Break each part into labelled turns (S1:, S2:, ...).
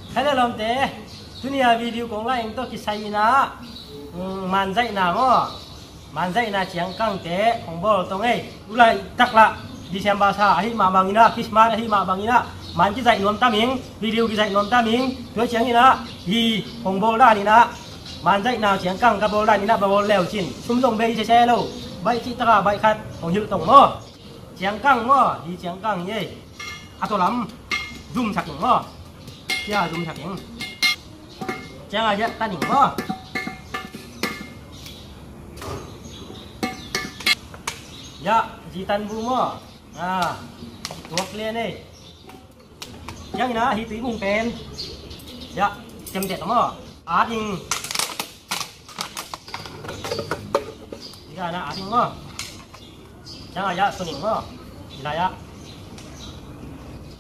S1: Hello lom te, dunia video kong lain to kisah ina, manzai na mo, manzai na chiang kang te, kong bol tong ulai takla, Desember sa ahi ma bangina, Christmas ahi ma bangina, man kisah nom taming, video kisah nom taming, tu chiang ina, hi kong bol da ni na, manzai na chiang kang ka bol da ni na bol leo chin, sum dong bei se lo, bai chi taka bai khat, kong hiu tong mo, chiang kang mo, hi chiang kang ye, atau lam, zoom saking mo. Ya, zoom saking. Jangan aja taning mo. Ya, jitan bu mo. Nah, tuak lian ni. Yang ina hitu bung pen. Ya, jam det mo. Ading. Jika na ading mo. Jangan aja tuning mo. Ilaya.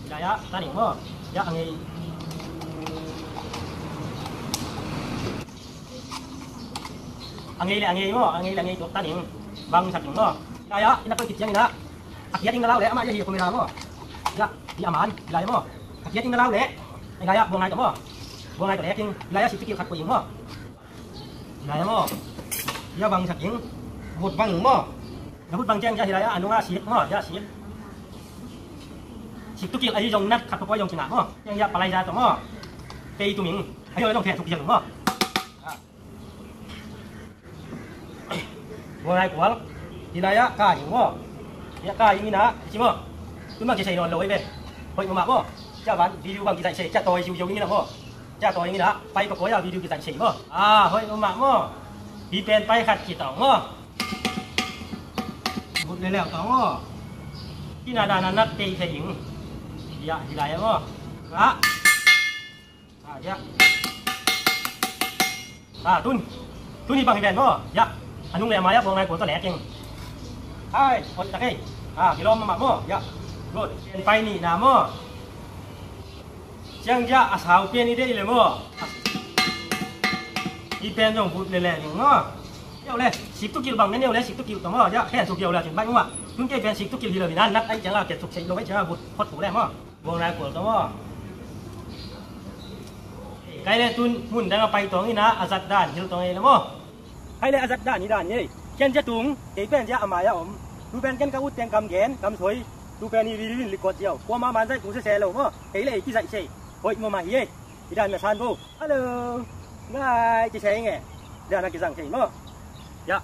S1: Ilaya taning mo. Ya, angi. Angin mo, angin tuak taning bang saking mo. Kaya ina ko kitjang ina. Akiat ing nalaw le ama ye kamera mo. Ya, di aman, ilaya mo. Akiat ing nalaw le. Ay gaya buang ay to mo. Buang ay to le king ilaya sikit kat ko ing mo. Ilaya mo. Ya bang saking hut bang mo. Hut bang jeng ja ilaya anu nga sik mo, ya sik. Sik tukil ay jong nat kat ko jong singa mo. Yang ya palai ja to mo. Pei tu ming. Ayo jong the tukil mo. Buang kual, hilaya kah mo, ya kah ini nak, cimo, tu mak kisah non loi be, hoi mama mo, jawan video bang kisah saya, jatuh jauh ini nak mo, jatuh ini nak, pai kau ya video kisah saya mo, hoi mama mo, dipen pai kat kita mo, buat lelak tau mo, ini ada anak teh saying, ya hilaya mo, ya, tun ni bang hiben mo, ya. Anong le maya buang ay ko to le king. Hai, ot takay. Kilom mama mo. Ya. Good. En pai ni na mo. Chang ja asau pien ni de le mo. I pen jong but le ning mo. Yau le, sik tu kil bang ne le sik tu kil to mo. Ya, khen tu kil la chin bai mo. Tun ke pen sik tu kil hi le nan nat ai chang la ke tuk sei lo bai cha but phot tu le mo. Buang ay ko to mo. Kai le tun mun dang pai tong ni na azat dan hil tong ai le mo. Hay là giật đạn như đạn nhỉ, chân chết tung, cái bên giá mà ya ổm, tu bên chân cao út tiền cầm ghén, cầm suối, tu bên đi lịch quật chiều, qua mà dây cũng sẽ lâu mà, cái này cái dạy xe, hội mà gì, cái đàn là san vô, hello, ngay cái xe nghe, đàn là cái rằng xe mà, dạ,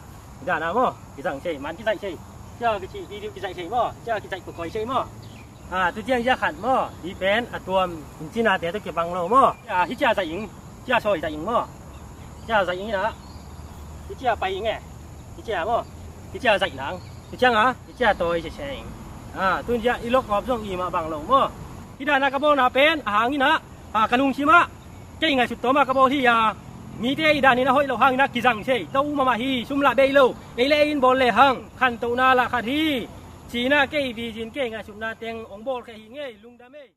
S1: đàn nào mà, cái rằng xe, màn cái dạy xe, cho cái chị video cái dạy xe mà, cho cái dạy của coi xe mà, tu chân giá khẩn mà, đi bên, tuồng, chỉ là để tôi kịp bằng lâu mà, hít cha dạy yến, cha soi dạy yến mà, cha dạy yến đó. Cái chia bay nghe, cái chia mà, cái chia dạy nắng, cái chia cái chia tôi sẽ xem, tôi chia ilok ngọc trong gì mà bằng lồng mà, cái đàn là cái bao nào bên, hàng như nè, cái lùng chim á, cái ngày sụt tối mà cái bao thì mi tê đàn này nó hơi lầu hàng nè, cái rằng chơi, tàu mà hi, sum lại đây lâu, cái lệ in bol lệ hàng, khăn tàu na là khát hi, chỉ na cái vì gì cái ngày sụt na tiếng ông bol cái hi nghe lùng đam mê.